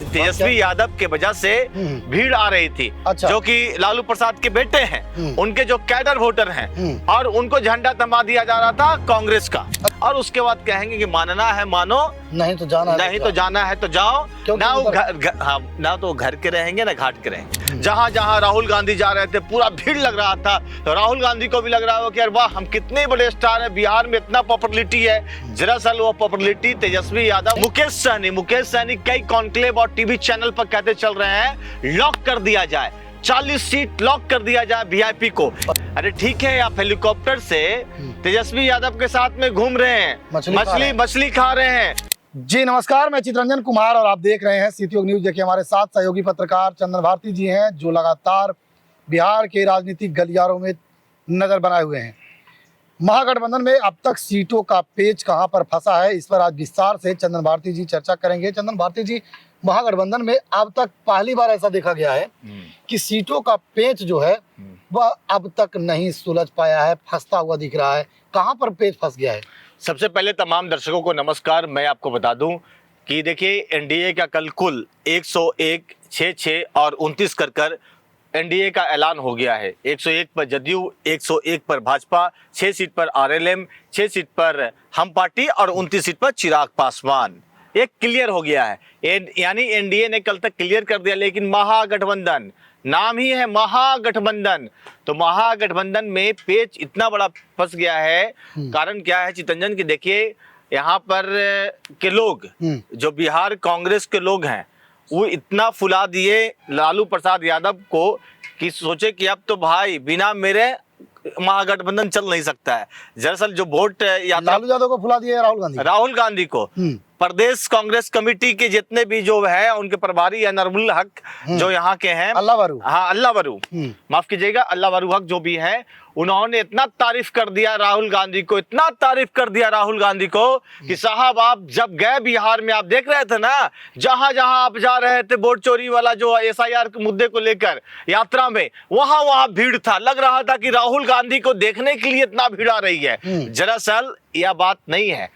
तेजस्वी यादव के वजह से भीड़ आ रही थी। अच्छा। जो कि लालू प्रसाद के बेटे हैं, उनके जो कैडर वोटर हैं, और उनको झंडा थमा दिया जा रहा था कांग्रेस का। और उसके बाद कहेंगे कि मानना है मानो, नहीं तो जाना है, नहीं तो जाना है तो जाओ। ना वो हाँ, ना तो घर के रहेंगे ना घाट के रहेंगे। जहां जहां राहुल गांधी जा रहे थे पूरा भीड़ लग रहा था। तो राहुल गांधी को भी लग रहा हो कि यार वाह, हम कितने बड़े स्टार हैं, बिहार में इतना पॉपुलरिटी है। दरअसल वो पॉपुलरिटी तेजस्वी यादव, मुकेश सहनी कई कॉन्क्लेव और टीवी चैनल पर कहते चल रहे हैं लॉक कर दिया जाए, 40 सीट लॉक कर दिया जाए वीआईपी को। अरे ठीक है, आप हेलीकॉप्टर से तेजस्वी यादव के साथ में घूम रहे हैं, मछली खा रहे हैं। जी नमस्कार, मैं चितरंजन कुमार और आप देख रहे हैं सीटीओ न्यूज। देखिए हमारे साथ सहयोगी पत्रकार चंदन भारती जी हैं, जो लगातार बिहार के राजनीतिक गलियारों में नजर बनाए हुए हैं। महागठबंधन में अब तक सीटों का पेच कहां पर फंसा है, इस पर आज विस्तार से चंदन भारती जी चर्चा करेंगे। चंदन भारती जी, महागठबंधन में अब तक पहली बार ऐसा देखा गया है कि सीटों का पेच जो है वह अब तक नहीं सुलझ पाया है, फंसता हुआ दिख रहा है। कहां पर पेच फंस गया है? सबसे पहले तमाम दर्शकों को नमस्कार। मैं आपको बता दूं कि देखिए एनडीए का कल कुल 101, 6 और 29 कर एनडीए का ऐलान हो गया है। 101 पर जदयू, 101 पर भाजपा, 6 सीट पर आरएलएम, 6 सीट पर हम पार्टी और 29 सीट पर चिराग पासवान। एक क्लियर हो गया है, यानी एनडीए ने कल तक क्लियर कर दिया। लेकिन महागठबंधन, नाम ही है महागठबंधन, तो महागठबंधन में पेच इतना बड़ा फंस गया है। कारण क्या है चितरंजन की, देखिए यहाँ पर के लोग, जो बिहार कांग्रेस के लोग हैं, वो इतना फुला दिए लालू प्रसाद यादव को कि सोचे कि अब तो भाई बिना मेरे महागठबंधन चल नहीं सकता है। दरअसल जो वोट यात्रा, लालू यादव को फुला दिया राहुल गांधी को प्रदेश कांग्रेस कमेटी के जितने भी जो है उनके प्रभारी अनवरुल हक जो यहाँ के हैं, अल्लाह वरू, माफ कीजिएगा, अल्लाह वरू हक जो भी हैं, उन्होंने इतना तारीफ कर दिया राहुल गांधी को, इतना तारीफ कर दिया राहुल गांधी को कि साहब आप जब गए बिहार में, आप देख रहे थे ना, जहां जहां आप जा रहे थे वोट चोरी वाला जो एसआईआर के मुद्दे को लेकर यात्रा में, वहां वहां भीड़ था। लग रहा था कि राहुल गांधी को देखने के लिए इतना भीड़ आ रही है। दरअसल यह बात नहीं है,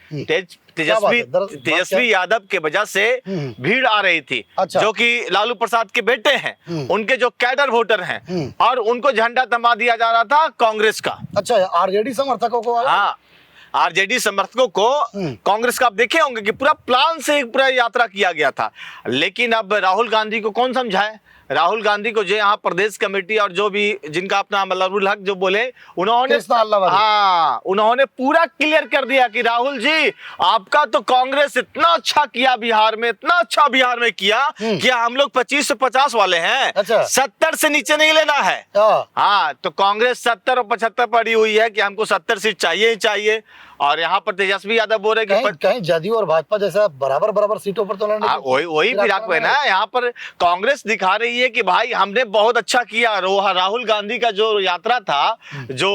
तेजस्वी यादव के वजह से भीड़ आ रही थी। अच्छा। जो कि लालू प्रसाद के बेटे हैं, उनके जो कैडर वोटर हैं, और उनको झंडा थमा दिया जा रहा था कांग्रेस का। अच्छा, आरजेडी समर्थकों को? हाँ, आरजेडी समर्थकों को कांग्रेस का आप देखे होंगे कि पूरा प्लान से पूरा यात्रा किया गया था। लेकिन अब राहुल गांधी को कौन समझाए? राहुल गांधी को जो यहाँ प्रदेश कमेटी और जो भी जिनका अपना अल्लाह हक जो बोले, उन्होंने पूरा क्लियर कर दिया कि राहुल जी आपका तो कांग्रेस इतना अच्छा किया बिहार में, इतना अच्छा बिहार में किया कि हम लोग 25 से 50 वाले हैं। अच्छा। 70 से नीचे नहीं लेना है। हाँ, तो कांग्रेस 70 और 75 पड़ी हुई है कि हमको 70 सीट चाहिए ही चाहिए। और यहाँ पर तेजस्वी यादव बोल रहे कि कहीं जदयू और भाजपा जैसा बराबर सीटों पर तो वही फिराक में ना। यहाँ पर कांग्रेस दिखा रही है कि भाई हमने बहुत अच्छा किया। राहुल गांधी का जो यात्रा था, जो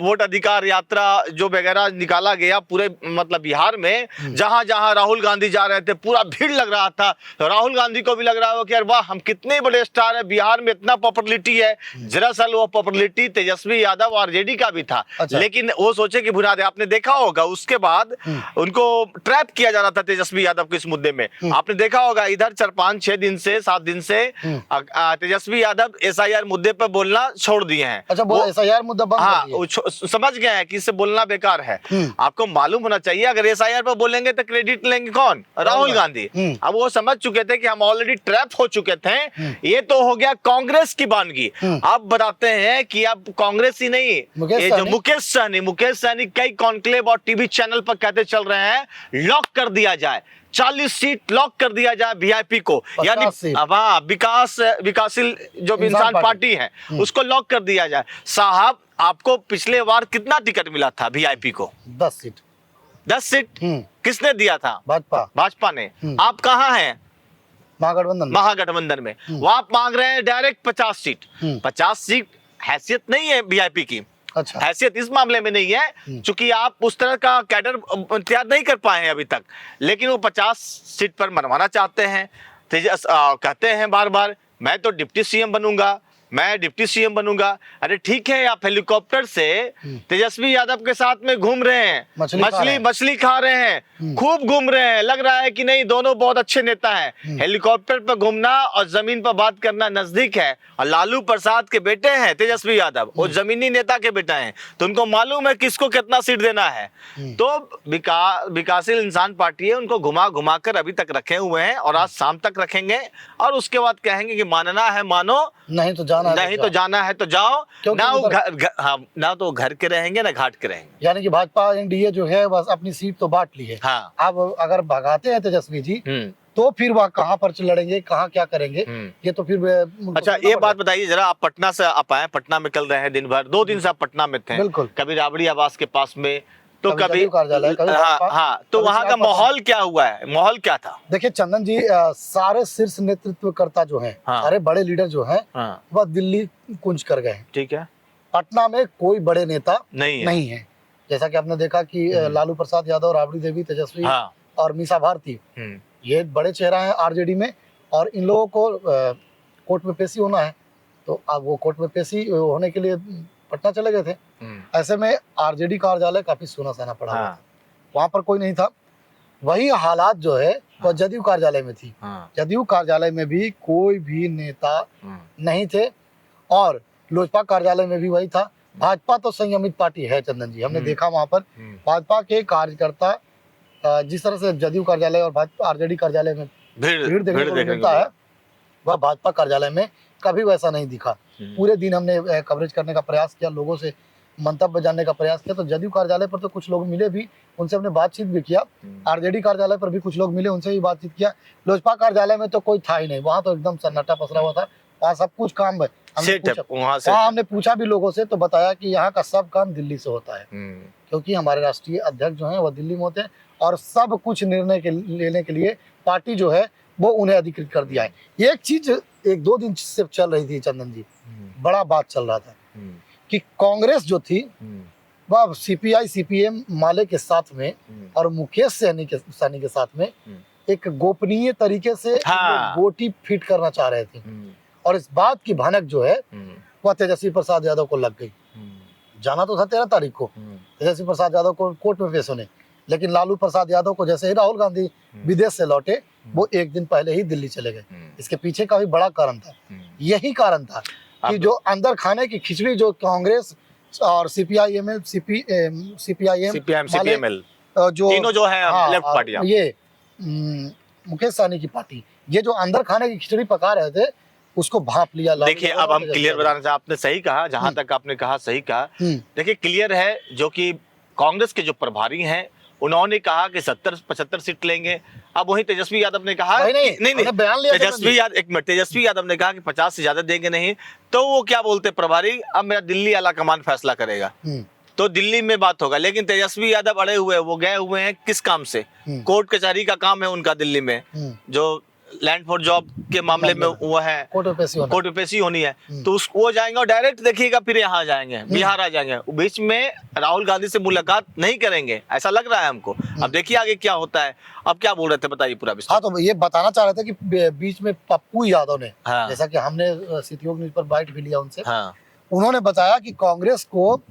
वोट अधिकार यात्रा जो वगैरह निकाला गया पूरे मतलब बिहार में, जहां जहां राहुल गांधी जा रहे थे पूरा भीड़ लग रहा था। तो राहुल गांधी को भी लग रहा हो कि यार वाह, हम कितने बड़े स्टार हैं, बिहार में इतना पॉपुलरिटी है। दरअसल वो पॉपुलरिटी तेजस्वी यादव और आरजेडी का भी था। अच्छा। लेकिन वो सोचे कि बुनियाद, आपने देखा होगा उसके बाद उनको ट्रैप किया जा रहा था तेजस्वी यादव को इस मुद्दे में। आपने देखा होगा इधर 4-5-6 दिन से 7 दिन से तेजस्वी यादव एसआईआर मुद्दे पर बोलना छोड़ दिए हैं। अच्छा, वो एसआईआर मुद्दा बंद कर दिया। समझ गए हैं कि इससे बोलना बेकार है। आपको मालूम होना चाहिए, अगर एसआईआर पर बोलेंगे तो क्रेडिट लेंगे कौन? राहुल गांधी। अब वो समझ चुके थे कि हम ऑलरेडी ट्रैप हो चुके थे। ये तो हो गया कांग्रेस की बानगी। अब बताते हैं कि अब कांग्रेस ही नहीं, ये जो मुकेश सहनी कई कॉन्क्लेव और टीवी चैनल पर कहते चल रहे हैं लॉक कर दिया जाए, 40 सीट लॉक कर दिया जाए वीआईपी को, यानी विकासशील जो इंसान पार्टी है उसको लॉक कर दिया जाए। साहब आपको पिछले बार कितना टिकट मिला था वीआईपी को? 10 सीट। 10 सीट किसने दिया था? भाजपा ने। आप कहाँ हैं? महागठबंधन में। वो आप मांग रहे हैं डायरेक्ट 50 सीट। 50 सीट हैसियत नहीं है वीआईपी की। अच्छा। हैसियत इस मामले में नहीं है क्योंकि आप उस तरह का कैडर तैयार नहीं कर पाए हैं अभी तक। लेकिन वो 50 सीट पर मनवाना चाहते हैं। कहते हैं बार बार मैं तो डिप्टी सीएम बनूंगा, मैं डिप्टी सीएम बनूंगा। अरे ठीक है, आप हेलीकॉप्टर से तेजस्वी यादव के साथ में घूम रहे हैं, मछली खा रहे हैं, खूब घूम रहे हैं, लग रहा है कि नहीं दोनों बहुत अच्छे नेता हैं। हेलीकॉप्टर पर घूमना और जमीन पर बात करना नजदीक है। और लालू प्रसाद के बेटे हैं तेजस्वी यादव, वो जमीनी नेता के बेटा हैं, तो उनको मालूम है किसको कितना सीट देना है। तो विकासशील इंसान पार्टी है, उनको घुमा घुमा कर अभी तक रखे हुए हैं और आज शाम तक रखेंगे और उसके बाद कहेंगे कि मानना है मानो, नहीं तो जाना है तो जाओ। ना वो ना तो घर के रहेंगे ना घाट के रहेंगे। यानी कि भाजपा एनडीए जो है बस अपनी सीट तो बांट ली है। हाँ। अब अगर भगाते हैं तेजस्वी जी तो फिर वह कहाँ पर लड़ेंगे, कहाँ क्या करेंगे, ये तो फिर अच्छा ये बात बताइए जरा, आप पटना से आप आए, पटना में कल रहे हैं दिन भर, 2 दिन से आप पटना में थे। बिल्कुल। कभी राबड़ी आवास के पास में, तो कभी कार्यालय, हाँ, तो वहाँ का माहौल क्या हुआ है, माहौल क्या था? देखिए चंदन जी, सारे शीर्ष नेतृत्वकर्ता जो हैं, सारे बड़े लीडर जो हैं, वह दिल्ली कूच कर गए। ठीक है, पटना में कोई बड़े नेता नहीं है। जैसा कि आपने देखा कि लालू प्रसाद यादव, राबड़ी देवी, तेजस्वी और मीसा भारती, ये बड़े चेहरा हैं आरजेडी में, और इन लोगों को कोर्ट में पेशी होना है, तो अब वो कोर्ट में पेशी होने के लिए पटना चले गए थे। ऐसे में आरजेडी कार्यालय काफी सुना सहना पड़ा हुआ, वहां पर कोई नहीं था। वही हालात जो है वो जदयू कार्यालय में थी। जदयू कार्यालय में भी कोई भी नेता नहीं थे और लोजपा कार्यालय में भी वही था। भाजपा तो संयमित पार्टी है चंदन जी, हमने देखा वहां पर भाजपा के कार्यकर्ता जिस तरह से जदयू कार्यालय और भाजपा आरजेडी कार्यालय में भीड़ देखने को मिलता है, वह भाजपा कार्यालय में कभी वैसा नहीं दिखा। पूरे दिन हमने कवरेज करने का प्रयास किया, लोगों से मंतव्य जानने का प्रयास किया, तो जदयू कार्यालय पर तो कुछ लोग मिले भी, उनसे हमने बातचीत भी किया। आरजेडी कार्यालय पर भी कुछ लोग मिले, उनसे भी बातचीत किया। लोजपा कार्यालय में तो कोई था ही नहीं, वहाँ तो एकदम सन्नाटा पसरा हुआ था, वहाँ सब कुछ काम है। हमने पूछा भी लोगों से, तो बताया कि यहाँ का सब काम दिल्ली से होता है, क्योंकि हमारे राष्ट्रीय अध्यक्ष जो है वह दिल्ली में होते हैं और सब कुछ निर्णय लेने के लिए पार्टी जो है वो उन्हें अधिकृत कर दिया है। एक चीज 1-2 दिन से चल रही थी चंदन जी, बड़ा बात चल रहा था कि कांग्रेस जो थी वह सीपीआई सीपीएम माले के साथ में और मुकेश सहनी के साथ में एक गोपनीय तरीके से गोटी फिट करना चाह रहे थे, और इस बात की भनक जो है वह तेजस्वी प्रसाद यादव को लग गई। जाना तो था 13 तारीख को तेजस्वी प्रसाद यादव को कोर्ट में पेश होने, लेकिन लालू प्रसाद यादव को जैसे ही राहुल गांधी विदेश से लौटे, वो 1 दिन पहले ही दिल्ली चले गए। इसके पीछे का भी बड़ा कारण था, यही कारण था कि जो अंदर खाने की खिचड़ी जो कांग्रेस और सीपीआईएम जो तीनों जो है लेफ्ट पार्टियां, ये मुकेश सहनी की पार्टी, ये जो अंदर खाने की खिचड़ी पका रहे थे उसको भाप लिया। देखिए अब हम क्लियर बताना चाहते, आपने सही कहा, जहां तक आपने कहा सही कहा। देखिए क्लियर है, जो कि कांग्रेस के जो प्रभारी हैं उन्होंने कहा कि 70-75 सीट लेंगे। अब वही तेजस्वी यादव ने कहा नहीं बयान लिया तेजस्वी यादव ने कहा कि 50 से ज्यादा देंगे नहीं। तो वो क्या बोलते प्रभारी, अब मेरा दिल्ली आला कमान फैसला करेगा, तो दिल्ली में बात होगा। लेकिन तेजस्वी यादव अड़े हुए, वो गए हुए हैं किस काम से, कोर्ट कचहरी का काम है उनका दिल्ली में, जो लैंड फॉर जॉब के मामले में वो है, कोर्ट पेशी होनी है, तो वो जाएंगे और डायरेक्ट देखिएगा फिर यहाँ आ जाएंगे, बिहार आ जाएंगे, बीच में राहुल गांधी से मुलाकात नहीं करेंगे, ऐसा लग रहा है हमको। अब देखिए आगे क्या होता है। अब क्या बोल रहे थे बताइए पूरा विस्तार। हाँ, तो ये बताना चाह रहे थे कि बीच में पप्पू यादव ने, जैसा कि हमने सिटी न्यूज पर बाइट भी लिया उनसे, उन्होंने बताया कि कांग्रेस को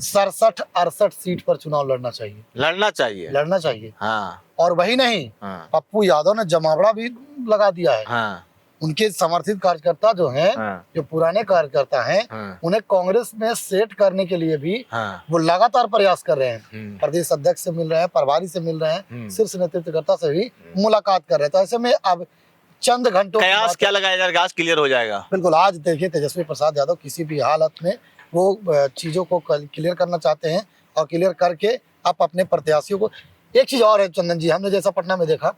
67-68 सीट पर चुनाव लड़ना चाहिए। हाँ। और वही नहीं, पप्पू यादव ने जमावड़ा भी लगा दिया है। उनके समर्थित कार्यकर्ता जो हैं, जो पुराने कार्यकर्ता हैं, उन्हें कांग्रेस में सेट करने के लिए भी वो लगातार प्रयास कर रहे हैं। प्रदेश अध्यक्ष से मिल रहे हैं, प्रभारी से मिल रहे हैं, शीर्ष नेतृत्वकर्ता से भी मुलाकात कर रहे हैं। तो ऐसे में अब चंद घंटों क्या लगाया जाएगा, आज क्लियर हो जाएगा। बिल्कुल, आज देखिए तेजस्वी प्रसाद यादव किसी भी हालत में वो चीजों को क्लियर करना चाहते हैं, और क्लियर करके आप अपने प्रत्याशियों को। एक चीज और है चंदन जी, हमने जैसा पटना में देखा,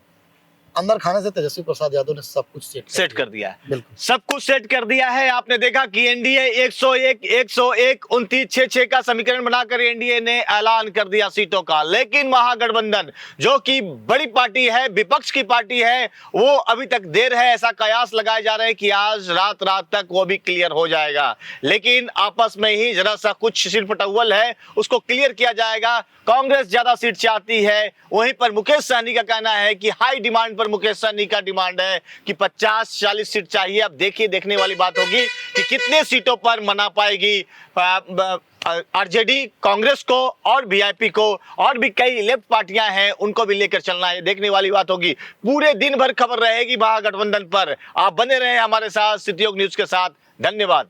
अंदर खाने से तेजस्वी प्रसाद यादव ने सब कुछ सेट कर दिया है। बिल्कुल सब कुछ सेट कर दिया है। आपने देखा कि एनडीए 101, 29, 6 का समीकरण बनाकर एनडीए ने ऐलान कर दिया सीटों का। लेकिन महागठबंधन जो कि बड़ी पार्टी है, विपक्ष की पार्टी है, वो अभी तक देर है। ऐसा कयास लगाए जा रहे हैं कि आज रात तक वो भी क्लियर हो जाएगा। लेकिन आपस में ही जरा सा कुछ सिरफटौल है, उसको क्लियर किया जाएगा। कांग्रेस ज्यादा सीट चाहती है, वहीं पर मुकेश सहनी का कहना है कि हाई डिमांड पर मुकेश सहनी का डिमांड है कि 50-40 सीट चाहिए। अब देखिए, देखने वाली बात होगी कि कितने सीटों पर मना पाएगी आरजेडी कांग्रेस को और वीआईपी को, और भी कई लेफ्ट पार्टियां हैं उनको भी लेकर चलना है। देखने वाली बात होगी, पूरे दिन भर खबर रहेगी महागठबंधन पर। आप बने रहे हमारे साथ सिटी न्यूज के साथ। धन्यवाद।